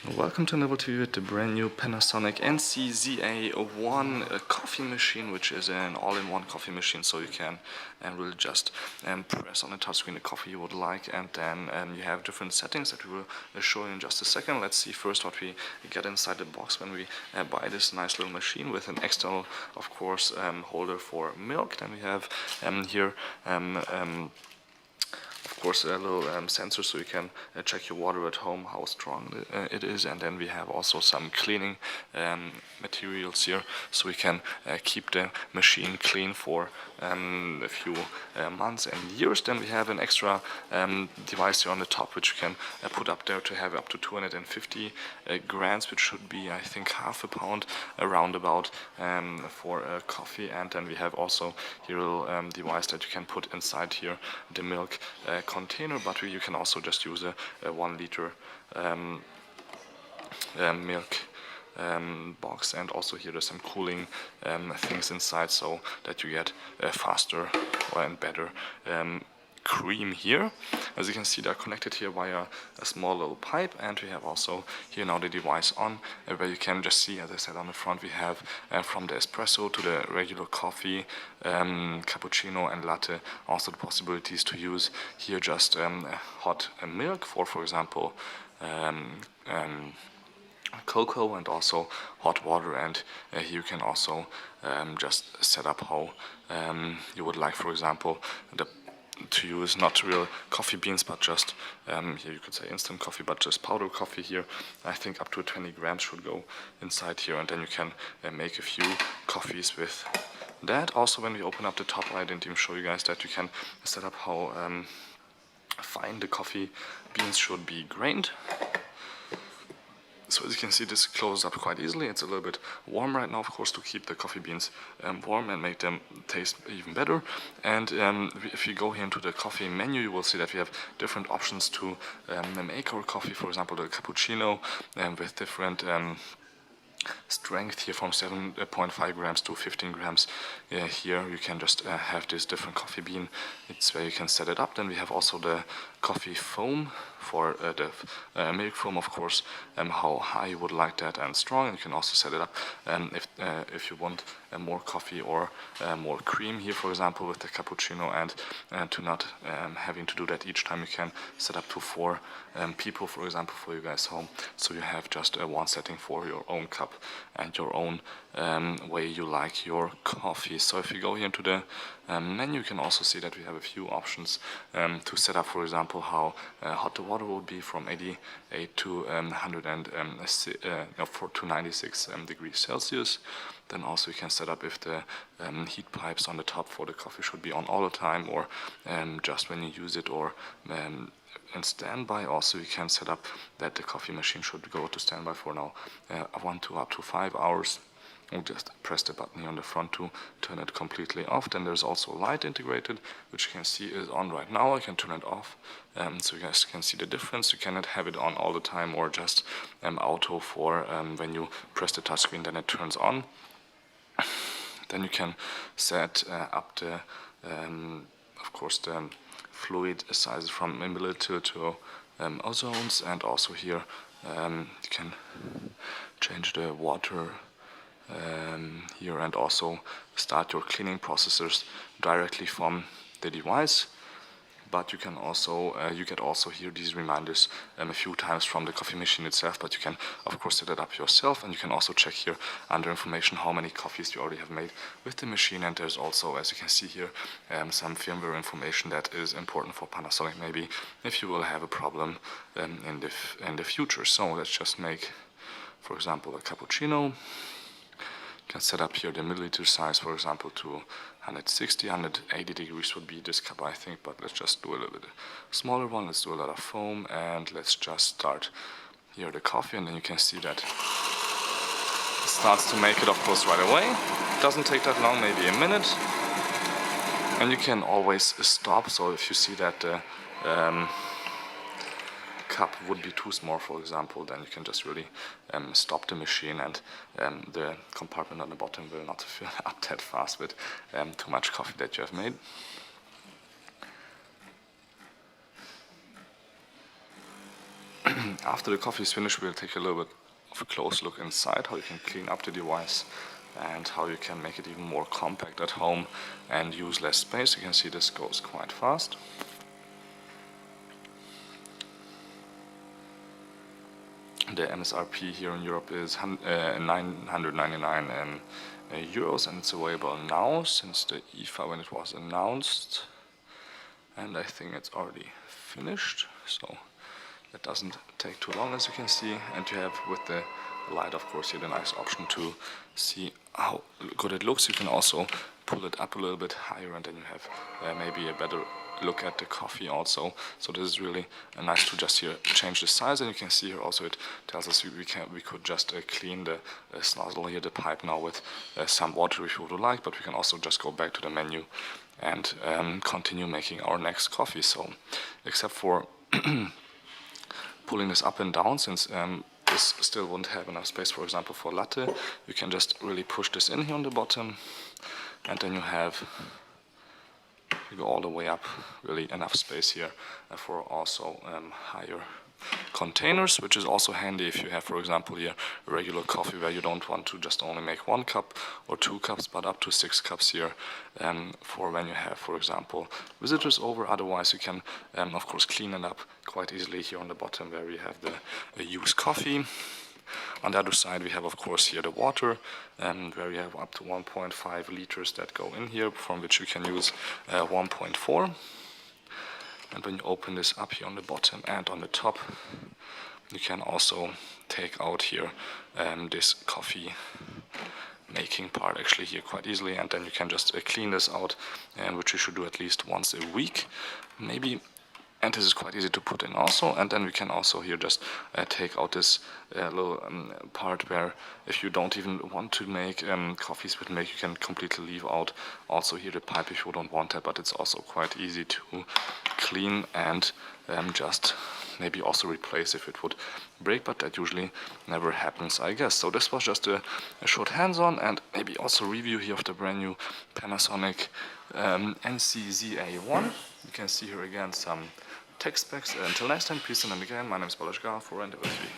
Welcome to Novel TV with the brand new Panasonic NC-ZA1 coffee machine, which is an all-in-one coffee machine, so you can really just press on the touchscreen the coffee you would like, and then you have different settings that we will show you in just a second. Let's see first what we get inside the box when we buy this nice little machine with an external, of course, holder for milk. Then we have here of course a little sensor so you can check your water at home, how strong it is, and then we have also some cleaning materials here so we can keep the machine clean for a few months and years. Then we have an extra device here on the top which you can put up there to have up to 250 grams, which should be, I think, half a pound around about for coffee. And then we have also here a little device that you can put inside here the milk container, but you can also just use a 1 liter milk box, and also here there's some cooling things inside so that you get faster and better cream here. As you can see, they're connected here via a small little pipe, and we have also here now the device on where you can just see, as I said, on the front we have from the espresso to the regular coffee, cappuccino and latte, also the possibilities to use here just hot milk for example cocoa, and also hot water. And here you can also just set up how you would like, for example, to use not real coffee beans, but just here you could say instant coffee, but just powder coffee here. I think up to 20 grams should go inside here, and then you can make a few coffees with that. Also, when we open up the top, I didn't even show you guys that you can set up how fine the coffee beans should be grained. So as you can see, this closes up quite easily. It's a little bit warm right now, of course, to keep the coffee beans warm and make them taste even better. And if you go here into the coffee menu, you will see that we have different options to make our coffee. For example, the cappuccino with different strength here from 7.5 grams to 15 grams. Here you can just have this different coffee bean. It's where you can set it up. Then we have also the coffee foam for the milk foam, of course, how high you would like that and strong. And you can also set it up if you want more coffee or more cream here, for example, with the cappuccino, and to not having to do that each time. You can set up to 4 people, for example, for you guys home. So you have just one setting for your own cup and your own way you like your coffee. So if you go here into the menu, you can also see that we have a few options to set up, for example, how hot the water would be from 88 to 96 degrees Celsius. Then also you can set up if the heat pipes on the top for the coffee should be on all the time, or just when you use it, or in standby. Also you can set up that the coffee machine should go to standby for now 1 to up to 5 hours. We'll just press the button here on the front to turn it completely off. Then there's also light integrated, which you can see is on right now. I can turn it off, so you guys can see the difference. You cannot have it on all the time, or just auto for when you press the touchscreen, then it turns on. Then you can set up the, of course, the fluid size from milliliter to ozones, and also here you can change the water here, and also start your cleaning processes directly from the device. But you can also you get also here these reminders a few times from the coffee machine itself, but you can of course set it up yourself. And you can also check here under information how many coffees you already have made with the machine. And there's also, as you can see here, some firmware information that is important for Panasonic, maybe if you will have a problem in the future. So let's just make, for example, a cappuccino. You can set up here the milliliter size, for example, to 160, 180 degrees would be this cup, I think, but let's just do a little bit smaller one. Let's do a lot of foam, and let's just start here the coffee, and then you can see that it starts to make it, of course, right away. It doesn't take that long, maybe a minute, and you can always stop. So if you see that the cup would be too small, for example, then you can just really stop the machine, and the compartment on the bottom will not fill up that fast with too much coffee that you have made. After the coffee is finished, we'll take a little bit of a close look inside, how you can clean up the device and how you can make it even more compact at home and use less space. You can see this goes quite fast. The MSRP here in Europe is 999 euros, and it's available now since the IFA when it was announced, and I think it's already finished, so it doesn't take too long, as you can see. And you have with the light, of course, here the nice option to see how good it looks. You can also pull it up a little bit higher, and then you have maybe a better look at the coffee also. So this is really nice to just here change the size, and you can see here also it tells us we could just clean the nozzle here, the pipe now with some water if you would like, but we can also just go back to the menu and continue making our next coffee. So except for pulling this up and down, since this still won't have enough space, for example, for latte, you can just really push this in here on the bottom, and then you go all the way up, really enough space here for also higher containers, which is also handy if you have, for example, here a regular coffee where you don't want to just only make 1 cup or 2 cups, but up to 6 cups here for when you have, for example, visitors over. Otherwise, you can, of course, clean it up quite easily here on the bottom where we have the used coffee. On the other side, we have, of course, here the water, where we have up to 1.5 liters that go in here, from which you can use 1.4. And when you open this up here on the bottom and on the top, you can also take out here this coffee making part actually here quite easily, and then you can just clean this out, which you should do at least once a week, maybe. And this is quite easy to put in also, and then we can also here just take out this little part where if you don't even want to make coffees with milk, you can completely leave out also here the pipe if you don't want that, but it's also quite easy to clean and just maybe also replace if it would break, but that usually never happens, I guess. So this was just a short hands-on and maybe also review here of the brand new Panasonic NC-ZA1. You can see here again some tech specs. Until next time, peace and again, my name is Balazs for Anniversary.